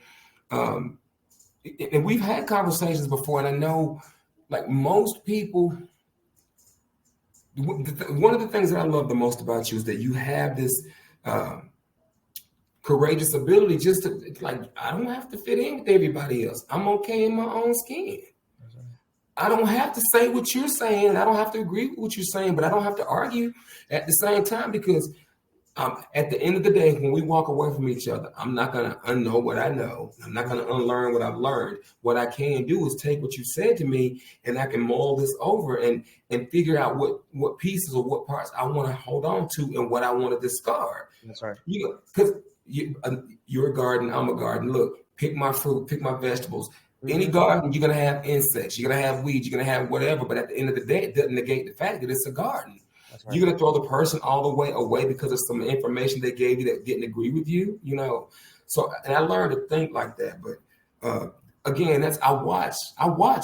And we've had conversations before, and I know like most people, one of the things that I love the most about you is that you have this courageous ability just to, like, I don't have to fit in with everybody else. I'm okay in my own skin. I don't have to say what you're saying. I don't have to agree with what you're saying, but I don't have to argue at the same time, because at the end of the day, when we walk away from each other, I'm not going to unknow what I know. I'm not going to unlearn what I've learned. What I can do is take what you said to me, and I can mull this over and figure out what pieces or what parts I want to hold on to and what I want to discard. That's right. Because you're a garden, I'm a garden. Look, pick my fruit, pick my vegetables. Any garden, you're going to have insects, you're going to have weeds, you're going to have whatever. But at the end of the day, it doesn't negate the fact that it's a garden. Right. You're going to throw the person all the way away because of some information they gave you that didn't agree with you, So, and I learned to think like that. But again, I watch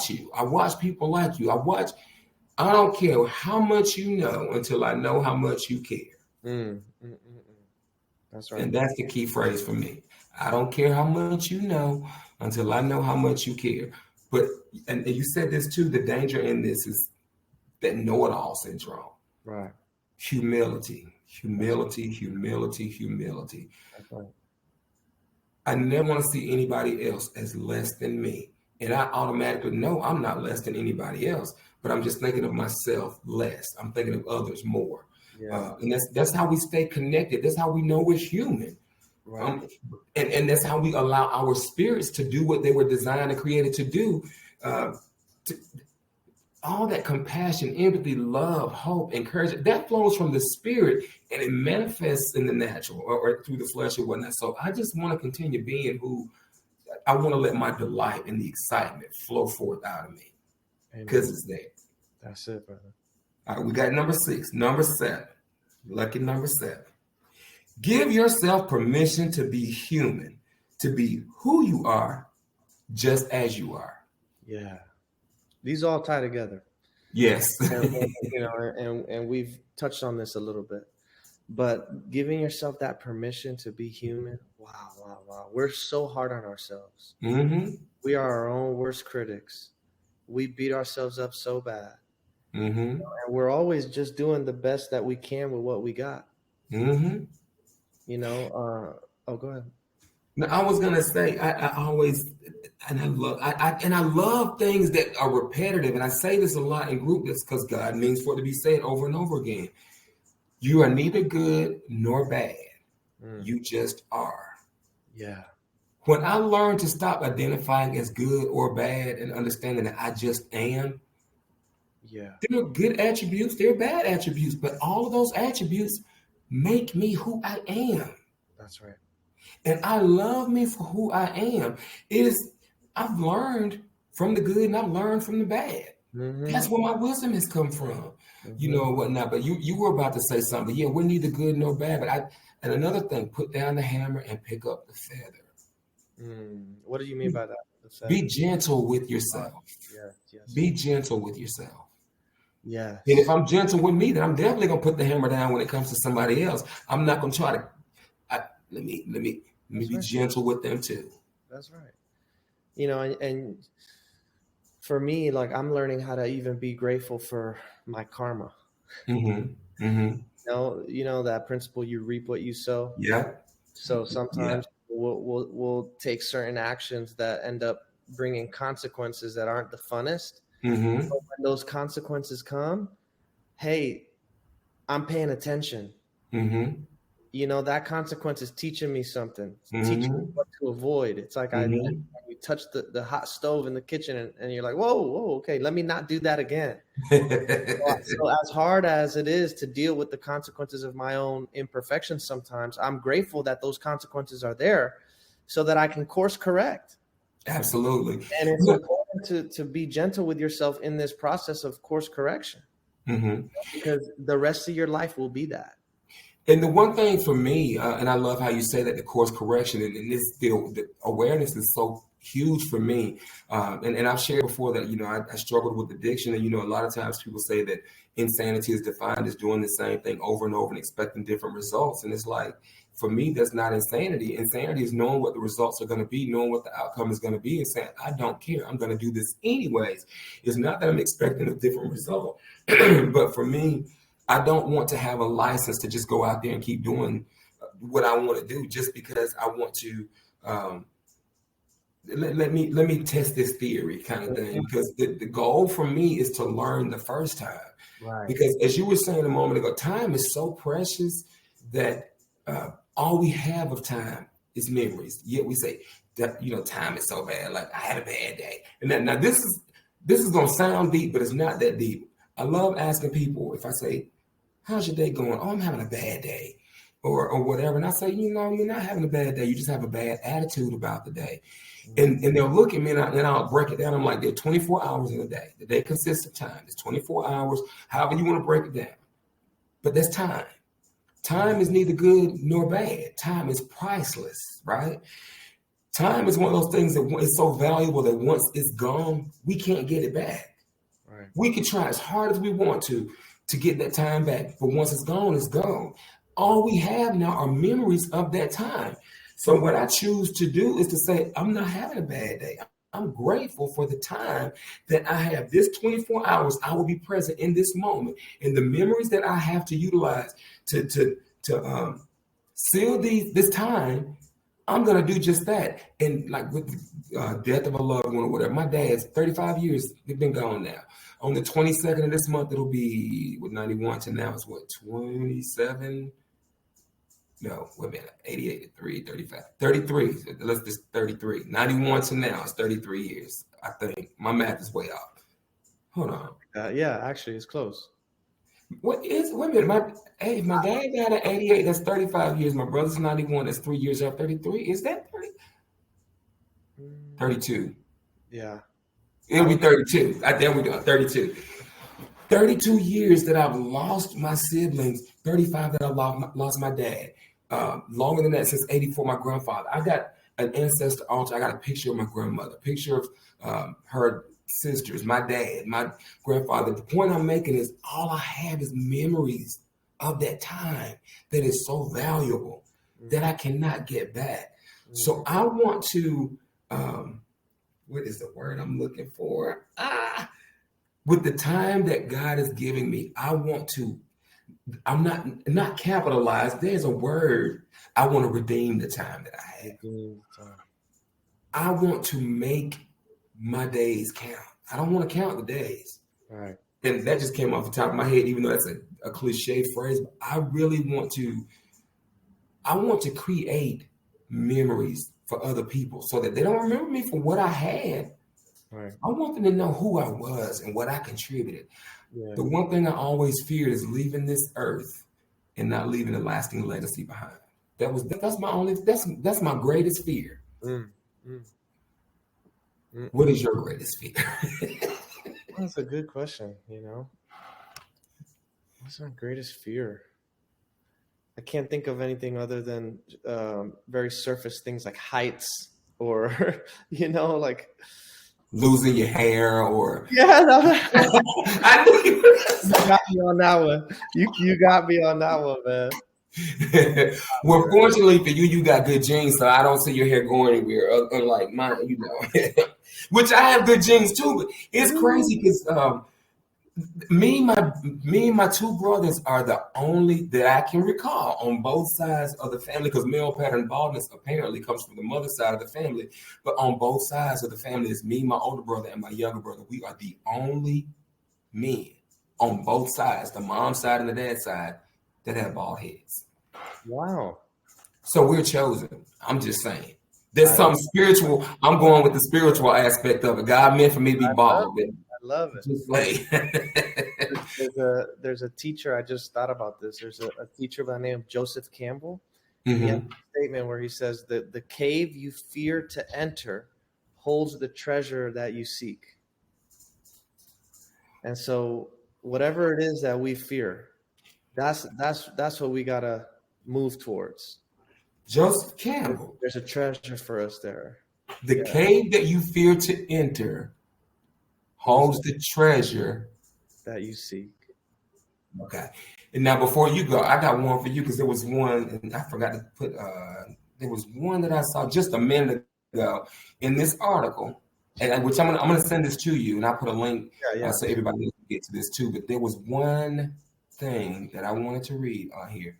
you. I watch people like you. I don't care how much you know until I know how much you care. That's right. And that's the key phrase for me. I don't care how much you know until I know how much you care. But, and you said this too, the danger in this is that know-it-all syndrome. Right. Humility. That's right. I never want to see anybody else as less than me. And I automatically know I'm not less than anybody else, but I'm just thinking of myself less. I'm thinking of others more. Yeah. And that's how we stay connected. That's how we know we're human. Right. And that's how we allow our spirits to do what they were designed and created to do. All that compassion, empathy, love, hope, encouragement, that flows from the spirit, and it manifests in the natural or through the flesh or whatnot. So I just want to continue being who I want to let my delight and the excitement flow forth out of me, because it's there. That's it, brother. All right, we got number 6. Number 7. Lucky number 7. Give yourself permission to be human, to be who you are, just as you are. Yeah. These all tie together. Yes. and we've touched on this a little bit, but giving yourself that permission to be human. Wow. We're so hard on ourselves. Mm-hmm. We are our own worst critics. We beat ourselves up so bad. Mm-hmm. And we're always just doing the best that we can with what we got. Mm-hmm. Go ahead. Now, I was gonna say, I always, and I love things that are repetitive, and I say this a lot in group. That's because God means for it to be said over and over again. You are neither good nor bad. You just are. Yeah. When I learned to stop identifying as good or bad and understanding that I just am, there are good attributes, there are bad attributes, but all of those attributes make me who I am. That's right. And I love me for who I am. I've learned from the good and I've learned from the bad. Mm-hmm. That's where my wisdom has come from, and whatnot. But you were about to say something. Yeah, we're neither good nor bad. But and another thing, put down the hammer and pick up the feather. What do you mean by that? Be gentle with yourself. Yes. Be gentle with yourself. Yeah. And if I'm gentle with me, then I'm definitely gonna put the hammer down when it comes to somebody else. I'm not gonna try to. Let me be gentle with them too. That's right. And for me, like, I'm learning how to even be grateful for my karma. Mm-hmm. Mm-hmm. You know that principle: you reap what you sow. Yeah. So sometimes we'll take certain actions that end up bringing consequences that aren't the funnest. Mm-hmm. But when those consequences come, hey, I'm paying attention. Mm-hmm. That consequence is teaching me something. It's teaching me what to avoid. It's like you touch the hot stove in the kitchen and you're like, whoa, okay, let me not do that again. So as hard as it is to deal with the consequences of my own imperfections sometimes, I'm grateful that those consequences are there so that I can course correct. Absolutely. And it's important to be gentle with yourself in this process of course correction, because the rest of your life will be that. And the one thing for me, and I love how you say that, the course correction, and this the awareness is so huge for me. And I've shared before that, I struggled with addiction. And, a lot of times people say that insanity is defined as doing the same thing over and over and expecting different results. And it's like, for me, that's not insanity. Insanity is knowing what the results are going to be, knowing what the outcome is going to be, and saying, I don't care. I'm going to do this anyways. It's not that I'm expecting a different result. But for me, I don't want to have a license to just go out there and keep doing what I want to do just because I want to let me test this theory kind of thing. Because the goal for me is to learn the first time. Right. Because as you were saying a moment ago, time is so precious that all we have of time is memories. Yet we say that, time is so bad. Like, I had a bad day. And now this is going to sound deep, but it's not that deep. I love asking people, if I say, how's your day going? Oh, I'm having a bad day or whatever. And I say, you're not having a bad day. You just have a bad attitude about the day. And they'll look at me and I'll break it down. I'm like, there are 24 hours in a day. The day consists of time. It's 24 hours, however you want to break it down. But that's time. Time is neither good nor bad. Time is priceless, right? Time is one of those things that is so valuable that once it's gone, we can't get it back. Right. We can try as hard as we want to get that time back. But once it's gone, it's gone. All we have now are memories of that time. So what I choose to do is to say, I'm not having a bad day. I'm grateful for the time that I have. This 24 hours, I will be present in this moment. And the memories that I have to utilize to seal this time, I'm going to do just that. And like with the death of a loved one or whatever, my dad's 35 years, they've been gone now. On the 22nd of this month, it'll be with 91 to now, it's what, 27? No, wait a minute, 88 to 3, 35, 33. Let's just 33. 91 to now, it's 33 years. I think my math is way off. Hold on. Yeah, actually, it's close. Wait a minute, my dad died at 88, that's 35 years. My brother's 91, that's 3 years off 33. Is that 30? 32. Yeah. It'll be 32. There we go, 32. 32 years that I've lost my siblings, 35 that I lost my dad. Longer than that, since 84, my grandfather. I got an ancestor altar. I got a picture of my grandmother, picture of her sisters, my dad, my grandfather. The point I'm making is all I have is memories of that time that is so valuable that I cannot get back. So I want to, what is the word I'm looking for? With the time that God is giving me, I want to, I'm not capitalized. There's a word. I want to redeem the time that I have. I want to make my days count. I don't want to count the days. Right. And that just came off the top of my head, even though that's a cliche phrase. But I really want to create memories for other people so that they don't remember me for what I had. Right. I want them to know who I was and what I contributed. Yeah. The one thing I always feared is leaving this earth and not leaving a lasting legacy behind. That's my greatest fear. What is your greatest fear? That's a good question. What's my greatest fear? I can't think of anything other than very surface things like heights or like losing your hair or I knew you got me on that one. You got me on that one, man. Well, fortunately for you, you got good genes, so I don't see your hair going anywhere. Unlike mine, which I have good genes too. But it's crazy because me and my two brothers are the only that I can recall on both sides of the family, because male pattern baldness apparently comes from the mother side of the family. But on both sides of the family, it's me, my older brother, and my younger brother. We are the only men on both sides, the mom side and the dad side, that have bald heads. Wow. So we're chosen. I'm just saying. There's something spiritual. I'm going with the spiritual aspect of it. God meant for me to be bald. I love it. Just like there's a teacher. I just thought about this. There's a teacher by the name of Joseph Campbell. Mm-hmm. He has a statement where he says that the cave you fear to enter holds the treasure that you seek. And so whatever it is that we fear, that's what we gotta move towards. Joseph Campbell. There's a treasure for us there. The cave that you fear to enter holds the treasure that you seek. Okay. And now before you go, I got one for you because there was one, and I forgot to put, there was one that I saw just a minute ago in this article, and which I'm gonna send this to you, and I'll put a link so everybody can get to this too. But there was one thing that I wanted to read on here.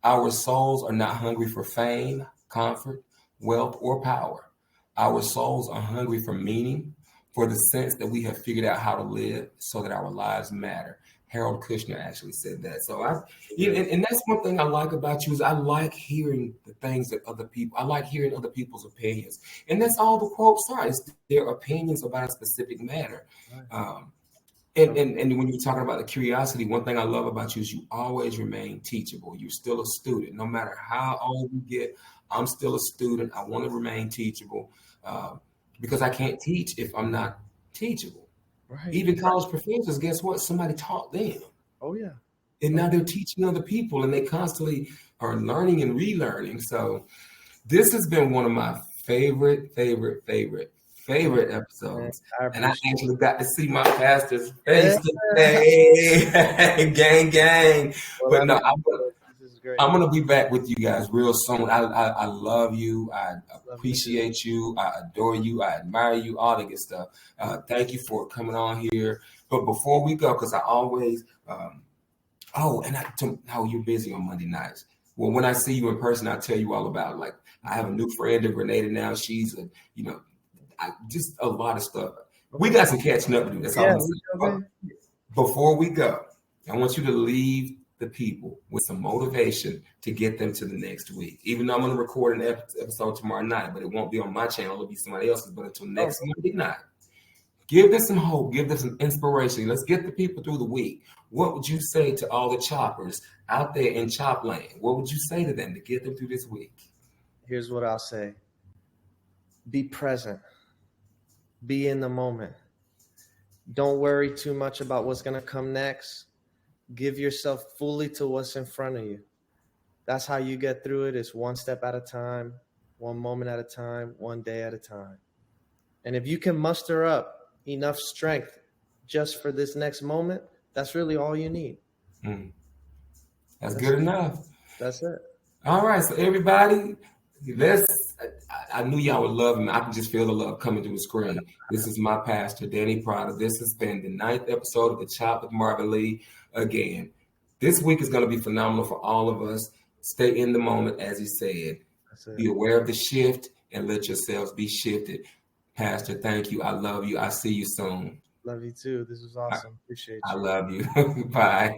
Our souls are not hungry for fame, comfort, wealth, or power. Our souls are hungry for meaning, for the sense that we have figured out how to live so that our lives matter. Harold Kushner actually said that. So and that's one thing I like about you is I like hearing the things that other people, I like hearing other people's opinions. And that's all the quotes are, is their opinions about a specific matter. Right. And when you're talking about the curiosity, one thing I love about you is you always remain teachable. You're still a student. No matter how old you get, I'm still a student. I want to remain teachable because I can't teach if I'm not teachable. Right. Even college professors, guess what? Somebody taught them. Oh, yeah. And now they're teaching other people, and they constantly are learning and relearning. So this has been one of my favorite episodes. And I actually got to see my pastor's face today. Gang. Well, but no, I'm going to be back with you guys real soon. I love you. I appreciate you. I adore you. I admire you, all that good stuff. Thank you for coming on here. But before we go, because I always, you're busy on Monday nights. Well, when I see you in person, I'll tell you all about it. Like, I have a new friend in Grenada now. She's just a lot of stuff. We got some catching up to do. That's all I'm saying. Before we go, I want you to leave the people with some motivation to get them to the next week. Even though I'm going to record an episode tomorrow night, but it won't be on my channel. It'll be somebody else's. But until next Monday night, give them some hope. Give them some inspiration. Let's get the people through the week. What would you say to all the choppers out there in chop land? What would you say to them to get them through this week? Here's what I'll say. Be present. Be in the moment. Don't worry too much about what's going to come next. Give yourself fully to what's in front of you. That's how you get through it. It's one step at a time, one moment at a time, one day at a time. And if you can muster up enough strength just for this next moment, that's really all you need. That's good enough. That's it. All right. So everybody, I knew y'all would love him. I can just feel the love coming through the screen. This is my pastor, Danny Prada. This has been the 9th episode of The Chop with Marvin Lee. Again, this week is going to be phenomenal for all of us. Stay in the moment, as he said. Be aware of the shift and let yourselves be shifted. Pastor, thank you. I love you. I'll see you soon. Love you too. This was awesome. Appreciate you. I love you. Bye.